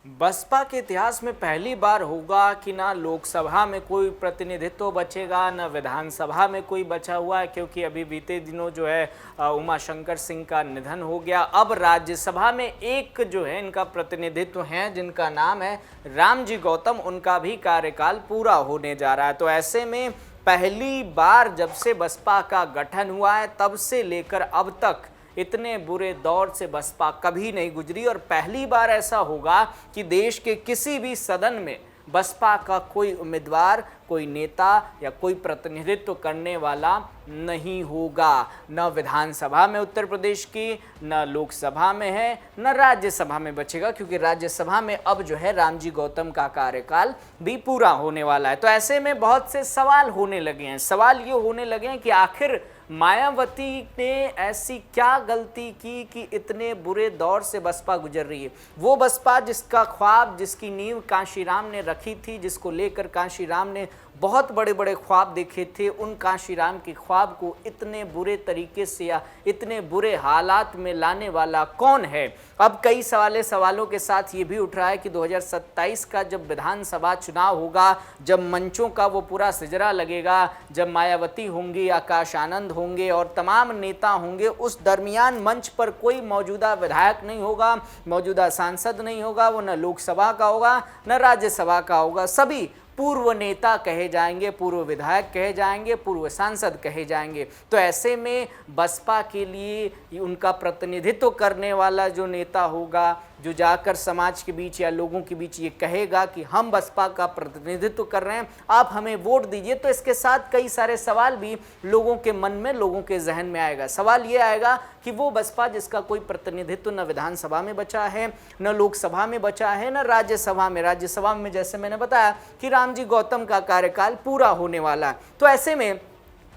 बसपा के इतिहास में पहली बार होगा कि ना लोकसभा में कोई प्रतिनिधित्व बचेगा, ना विधानसभा में कोई बचा हुआ है, क्योंकि अभी बीते दिनों जो है उमाशंकर सिंह का निधन हो गया। अब राज्यसभा में एक जो है इनका प्रतिनिधित्व है जिनका नाम है रामजी गौतम, उनका भी कार्यकाल पूरा होने जा रहा है। तो ऐसे में पहली बार जब से बसपा का गठन हुआ है तब से लेकर अब तक इतने बुरे दौर से बसपा कभी नहीं गुजरी, और पहली बार ऐसा होगा कि देश के किसी भी सदन में बसपा का कोई उम्मीदवार, कोई नेता या कोई प्रतिनिधित्व करने वाला नहीं होगा। न विधानसभा में उत्तर प्रदेश की, न लोकसभा में है, न राज्यसभा में बचेगा, क्योंकि राज्यसभा में अब जो है रामजी गौतम का कार्यकाल भी पूरा होने वाला है। तो ऐसे में बहुत से सवाल होने लगे हैं। सवाल ये होने लगे हैं कि आखिर मायावती ने ऐसी क्या गलती की कि इतने बुरे दौर से बसपा गुजर रही है। वो बसपा जिसका ख्वाब, जिसकी नींव कांशीराम ने रखी थी, जिसको लेकर कांशीराम ने बहुत बड़े बड़े ख्वाब देखे थे, उन कांशीराम के ख्वाब को इतने बुरे तरीके से या इतने बुरे हालात में लाने वाला कौन है। अब कई सवालों के साथ ये भी उठ रहा है कि 2027 का जब विधानसभा चुनाव होगा, जब मंचों का वो पूरा सिजरा लगेगा, जब मायावती होंगी, आकाश आनंद होंगे और तमाम नेता होंगे, उस दरमियान मंच पर कोई मौजूदा विधायक नहीं होगा, मौजूदा सांसद नहीं होगा, वो न लोकसभा का होगा न राज्यसभा का होगा। सभी पूर्व नेता कहे जाएंगे, पूर्व विधायक कहे जाएंगे, पूर्व सांसद कहे जाएंगे। तो ऐसे में बसपा के लिए उनका प्रतिनिधित्व करने वाला जो नेता होगा, जो जाकर समाज के बीच या लोगों के बीच ये कहेगा कि हम बसपा का प्रतिनिधित्व कर रहे हैं, आप हमें वोट दीजिए, तो इसके साथ कई सारे सवाल भी लोगों के मन में, लोगों के जहन में आएगा। सवाल ये आएगा कि वो बसपा जिसका कोई प्रतिनिधित्व न विधानसभा में बचा है, न लोकसभा में बचा है, न राज्यसभा में। राज्यसभा में जैसे मैंने बताया कि रामजी गौतम का कार्यकाल पूरा होने वाला है। तो ऐसे में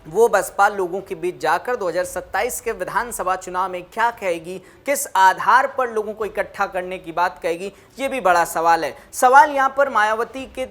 वो बसपा लोगों के बीच जाकर 2027 के विधानसभा चुनाव में क्या कहेगी, किस आधार पर लोगों को इकट्ठा करने की बात कहेगी, ये भी बड़ा सवाल है। सवाल यहाँ पर मायावती के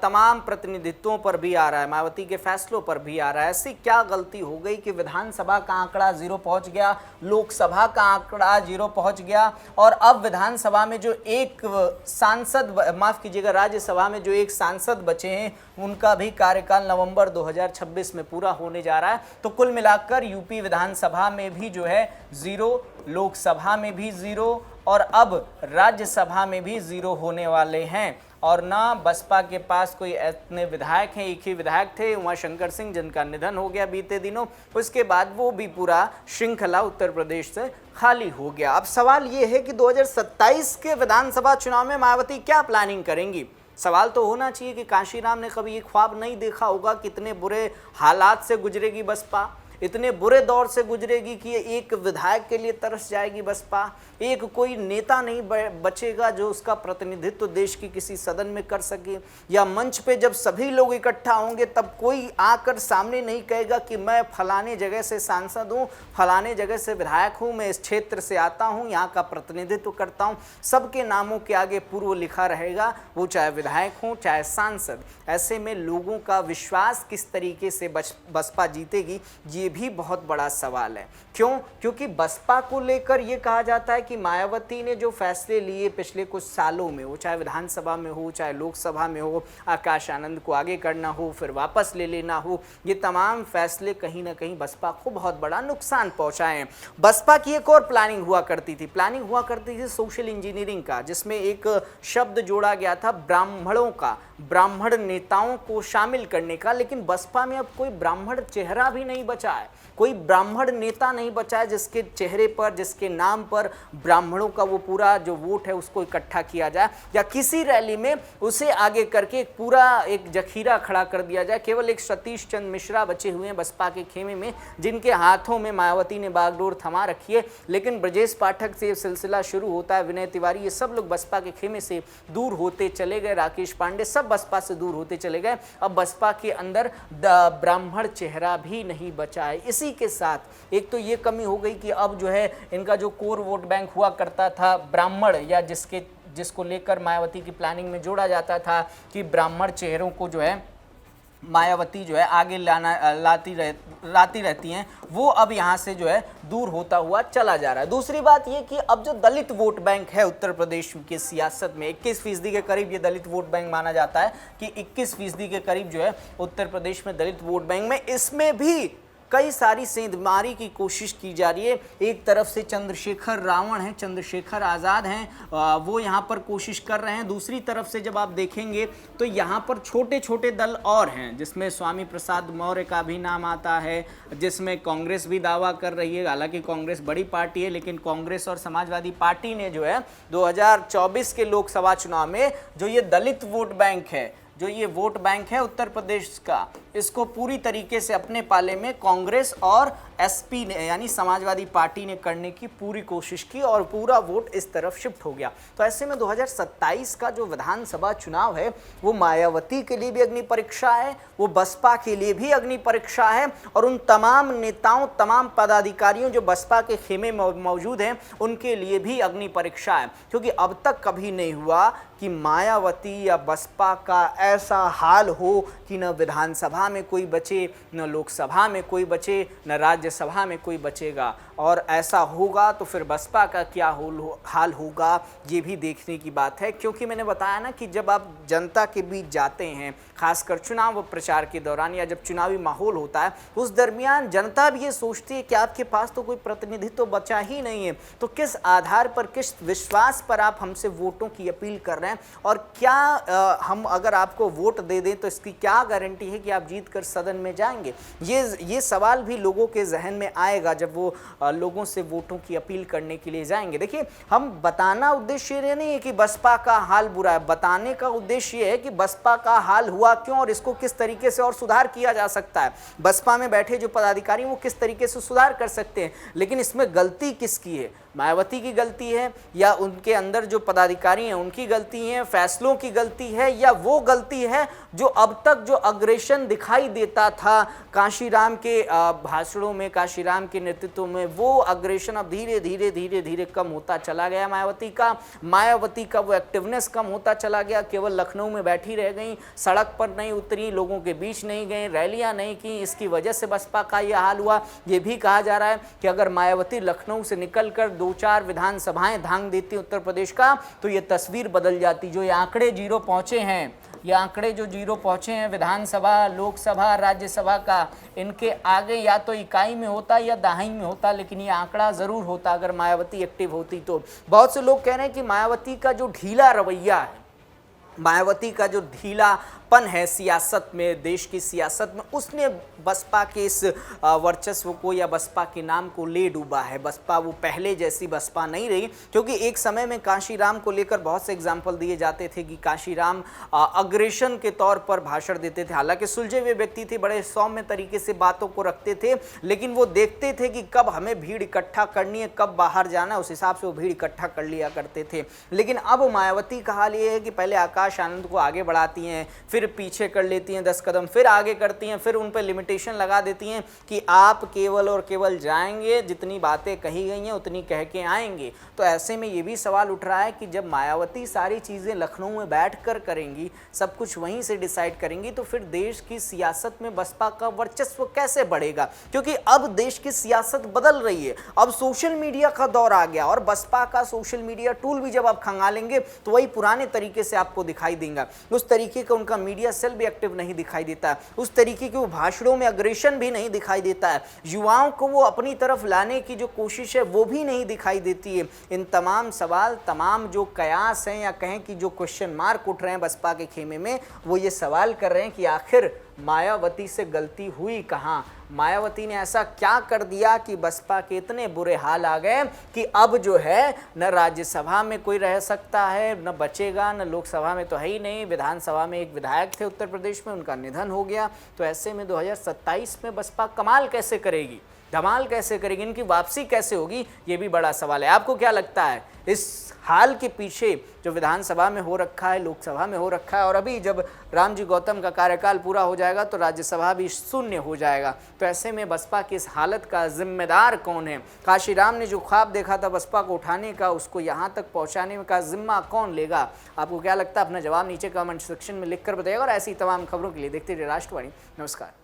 तमाम प्रतिनिधित्वों पर भी आ रहा है, मायावती के फैसलों पर भी आ रहा है। ऐसी क्या गलती हो गई कि विधानसभा का आंकड़ा 0 पहुंच गया, लोकसभा का आंकड़ा 0 पहुंच गया, और अब विधानसभा में जो एक सांसद, माफ कीजिएगा, राज्यसभा में जो एक सांसद बचे हैं उनका भी कार्यकाल नवंबर 2026 में पूरा होने जा रहा है। तो कुल मिलाकर यूपी विधानसभा में भी जो है 0, लोकसभा में भी 0 और अब राज्यसभा में भी 0 होने वाले हैं। और ना बसपा के पास कोई इतने विधायक हैं, एक ही विधायक थे उमाशंकर सिंह जिनका निधन हो गया बीते दिनों, उसके बाद वो भी पूरा श्रृंखला उत्तर प्रदेश से खाली हो गया। अब सवाल ये है कि 2027 के विधानसभा चुनाव में मायावती क्या प्लानिंग करेंगी। सवाल तो होना चाहिए कि कांशीराम ने कभी ये ख्वाब नहीं देखा होगा कि इतने बुरे हालात से गुजरेगी बसपा, इतने बुरे दौर से गुजरेगी कि एक विधायक के लिए तरस जाएगी बसपा, एक कोई नेता नहीं बचेगा जो उसका प्रतिनिधित्व देश की किसी सदन में कर सके, या मंच पे जब सभी लोग इकट्ठा होंगे तब कोई आकर सामने नहीं कहेगा कि मैं फलाने जगह से सांसद हूँ, फलाने जगह से विधायक हूँ, मैं इस क्षेत्र से आता हूँ, यहाँ का प्रतिनिधित्व करता हूँ। सबके नामों के आगे पूर्व लिखा रहेगा, वो चाहे विधायक हों चाहे सांसद। ऐसे में लोगों का विश्वास किस तरीके से बसपा जीतेगी, ये भी बहुत बड़ा सवाल है। क्यों? क्योंकि बसपा को लेकर ये कहा जाता है कि मायावती ने जो फैसले लिए पिछले कुछ सालों में, वो चाहे विधानसभा में हो चाहे लोकसभा में हो, आकाश आनंद को आगे करना हो फिर वापस ले लेना हो, ये तमाम फैसले कहीं ना कहीं बसपा को बहुत बड़ा नुकसान पहुंचाए हैं। बसपा की एक और प्लानिंग हुआ करती थी सोशल इंजीनियरिंग का, जिसमें एक शब्द जोड़ा गया था ब्राह्मणों का, ब्राह्मण नेताओं को शामिल करने का। लेकिन बसपा में अब कोई ब्राह्मण चेहरा भी नहीं बचा है, कोई ब्राह्मण नेता नहीं बचा है जिसके चेहरे पर, जिसके नाम पर ब्राह्मणों का वो पूरा जो वोट है उसको इकट्ठा किया जाए, या किसी रैली में उसे आगे करके एक जखीरा खड़ा कर दिया जाए। केवल एक सतीश चंद्र मिश्रा बचे हुए हैं बसपा के खेमे में, जिनके हाथों में मायावती ने बागडोर थमा रखी है। लेकिन ब्रजेश पाठक से सिलसिला शुरू होता है, विनय तिवारी, ये सब लोग बसपा के खेमे से दूर होते चले गए, राकेश पांडे, सब बसपा से दूर होते चले गए। अब बसपा के अंदर ब्राह्मण चेहरा भी नहीं बचा है। इसी के साथ एक तो ये कमी हो गई कि अब जो है इनका जो कोर वोट बैंक हुआ करता था ब्राह्मण, या जिसको लेकर मायावती की प्लानिंग में जोड़ा जाता था कि ब्राह्मण चेहरों को जो है मायावती जो है आगे मंडराती रहती हैं, वो अब यहाँ से जो है दूर होता हुआ चला जा रहा है। दूसरी बात ये कि अब जो दलित वोट बैंक है उत्तर प्रदेश की सियासत में 21% के करीब ये दलित वोट बैंक माना जाता है कि 21% के करीब जो है उत्तर प्रदेश में दलित वोट बैंक में, इसमें भी कई सारी सेंधमारी की कोशिश की जा रही है। एक तरफ से चंद्रशेखर रावण हैं, चंद्रशेखर आज़ाद हैं, वो यहाँ पर कोशिश कर रहे हैं। दूसरी तरफ से जब आप देखेंगे तो यहाँ पर छोटे छोटे दल और हैं, जिसमें स्वामी प्रसाद मौर्य का भी नाम आता है, जिसमें कांग्रेस भी दावा कर रही है। हालांकि कांग्रेस बड़ी पार्टी है, लेकिन कांग्रेस और समाजवादी पार्टी ने जो है 2024 के लोकसभा चुनाव में जो ये दलित वोट बैंक है, जो ये वोट बैंक है उत्तर प्रदेश का, इसको पूरी तरीके से अपने पाले में कांग्रेस और एसपी ने यानी समाजवादी पार्टी ने करने की पूरी कोशिश की और पूरा वोट इस तरफ शिफ्ट हो गया। तो ऐसे में 2027 का जो विधानसभा चुनाव है वो मायावती के लिए भी अग्नि परीक्षा है, वो बसपा के लिए भी अग्नि परीक्षा है, और उन तमाम नेताओं, तमाम पदाधिकारियों जो बसपा के खेमे मौजूद हैं उनके लिए भी अग्नि परीक्षा है। क्योंकि अब तक कभी नहीं हुआ कि मायावती या बसपा का ऐसा हाल हो कि न विधानसभा में कोई बचे, न लोकसभा में कोई बचे, न राज्यसभा में कोई बचेगा। और ऐसा होगा तो फिर बसपा का क्या हाल होगा, ये भी देखने की बात है। क्योंकि मैंने बताया ना कि जब आप जनता के बीच जाते हैं, खासकर चुनाव प्रचार के दौरान या जब चुनावी माहौल होता है, उस दरमियान जनता भी ये सोचती है कि आपके पास तो कोई प्रतिनिधित्व बचा ही नहीं है, तो किस आधार पर, किस विश्वास पर आप हमसे वोटों की अपील कर रहे हैं, और क्या हम अगर आपको वोट दे दें तो इसकी क्या गारंटी है कि आप जीत कर सदन में जाएंगे। ये सवाल भी लोगों के जहन में आएगा जब वो लोगों से वोटों की अपील करने के लिए जाएंगे। देखिए, हम बताना उद्देश्य ये नहीं है कि बसपा का हाल बुरा है, बताने का उद्देश्य ये है कि बसपा का हाल हुआ क्यों और इसको किस तरीके से और सुधार किया जा सकता है। बसपा में बैठे जो पदाधिकारी वो किस तरीके से सुधार कर सकते हैं, लेकिन इसमें गलती किसकी है? मायावती की गलती है या उनके अंदर जो पदाधिकारी हैं उनकी गलती है, फैसलों की गलती है, या वो गलती है जो अब तक जो अग्रेशन दिखाई देता था काशीराम के भाषणों में, काशीराम के नेतृत्व में, वो अग्रेशन अब धीरे धीरे धीरे धीरे कम होता चला गया। मायावती का वो एक्टिवनेस कम होता चला गया। केवल लखनऊ में बैठी रह गई, सड़क पर नहीं उतरी, लोगों के बीच नहीं गई, रैलियां नहीं की, इसकी वजह से बसपा का यह हाल हुआ। ये भी कहा जा रहा है कि अगर मायावती लखनऊ से निकलकर 2-4 विधानसभाएं धांग देती उत्तर प्रदेश का तो ये तस्वीर बदल जाती। जो ये आंकड़े जीरो पहुंचे हैं, ये आंकड़े जो जीरो पहुंचे हैं विधानसभा, लोकसभा, राज्यसभा का, इनके आगे या तो इकाई में होता या दहाई में होता, लेकिन ये आंकड़ा जरूर होता अगर मायावती एक्टिव होती तो। बहुत से लोग कह रहे हैं कि मायावती का जो ढीला रवैया है, मायावती का जो ढीलापन है सियासत में, देश की सियासत में, उसने बसपा के इस वर्चस्व को या बसपा के नाम को ले डूबा है। बसपा वो पहले जैसी बसपा नहीं रही, क्योंकि एक समय में काशीराम को लेकर बहुत से एग्जाम्पल दिए जाते थे कि काशीराम अग्रेशन के तौर पर भाषण देते थे। हालांकि सुलझे हुए व्यक्ति थे, बड़े सौम्य तरीके से बातों को रखते थे, लेकिन वो देखते थे कि कब हमें भीड़ इकट्ठा करनी है, कब बाहर जाना है, उस हिसाब से वो भीड़ इकट्ठा कर लिया करते थे। लेकिन अब मायावती का हाल ये है कि पहले आकाश आनंद को आगे बढ़ाती हैं, फिर पीछे कर लेती हैं 10 कदम, फिर आगे करती हैं, फिर उन पर लिमिटेशन लगा देती हैं कि आप केवल और केवल जाएंगे, जितनी बातें कही गई हैं उतनी कह के आएंगे। तो ऐसे में ये भी सवाल उठ रहा है कि जब मायावती सारी चीज़ें लखनऊ में बैठकर करेंगी, सब कुछ वहीं से डिसाइड करेंगी, तो फिर देश की सियासत में बसपा का वर्चस्व कैसे बढ़ेगा? क्योंकि अब देश की सियासत बदल रही है, अब सोशल मीडिया का दौर आ गया, और बसपा का सोशल मीडिया टूल भी जब आप खंगालेंगे तो वही पुराने तरीके से आपको दिखाई देंगे। उस तरीके का उनका मीडिया सेल भी एक्टिव नहीं दिखाई देता है, उस तरीके के वो भाषणों में अग्रेशन भी नहीं दिखाई देता है, युवाओं को वो अपनी तरफ लाने की जो कोशिश है वो भी नहीं दिखाई देती है। इन तमाम सवाल, तमाम जो कयास हैं या कहें कि जो क्वेश्चन मार्क उठ रहे हैं बसपा के खेमे में, वो ये सवाल कर रहे हैं कि आखिर मायावती से गलती हुई कहाँ? मायावती ने ऐसा क्या कर दिया कि बसपा के इतने बुरे हाल आ गए कि अब जो है न राज्यसभा में कोई रह सकता है, न बचेगा, न लोकसभा में तो है ही नहीं, विधानसभा में एक विधायक थे उत्तर प्रदेश में, उनका निधन हो गया। तो ऐसे में 2027 में बसपा कमाल कैसे करेगी, धमाल कैसे करेगी, इनकी वापसी कैसे होगी, ये भी बड़ा सवाल है। आपको क्या लगता है इस हाल के पीछे जो विधानसभा में हो रखा है, लोकसभा में हो रखा है, और अभी जब रामजी गौतम का कार्यकाल पूरा हो जाएगा तो राज्यसभा भी शून्य हो जाएगा, तो ऐसे में बसपा की इस हालत का जिम्मेदार कौन है? काशीराम ने जो ख्वाब देखा था बसपा को उठाने का, उसको यहाँ तक पहुँचाने का जिम्मा कौन लेगा? आपको क्या लगता है? अपना जवाब नीचे कमेंट सेक्शन में लिख कर बताइएगा, और ऐसी तमाम खबरों के लिए देखते रहिए राष्ट्रवाणी। नमस्कार।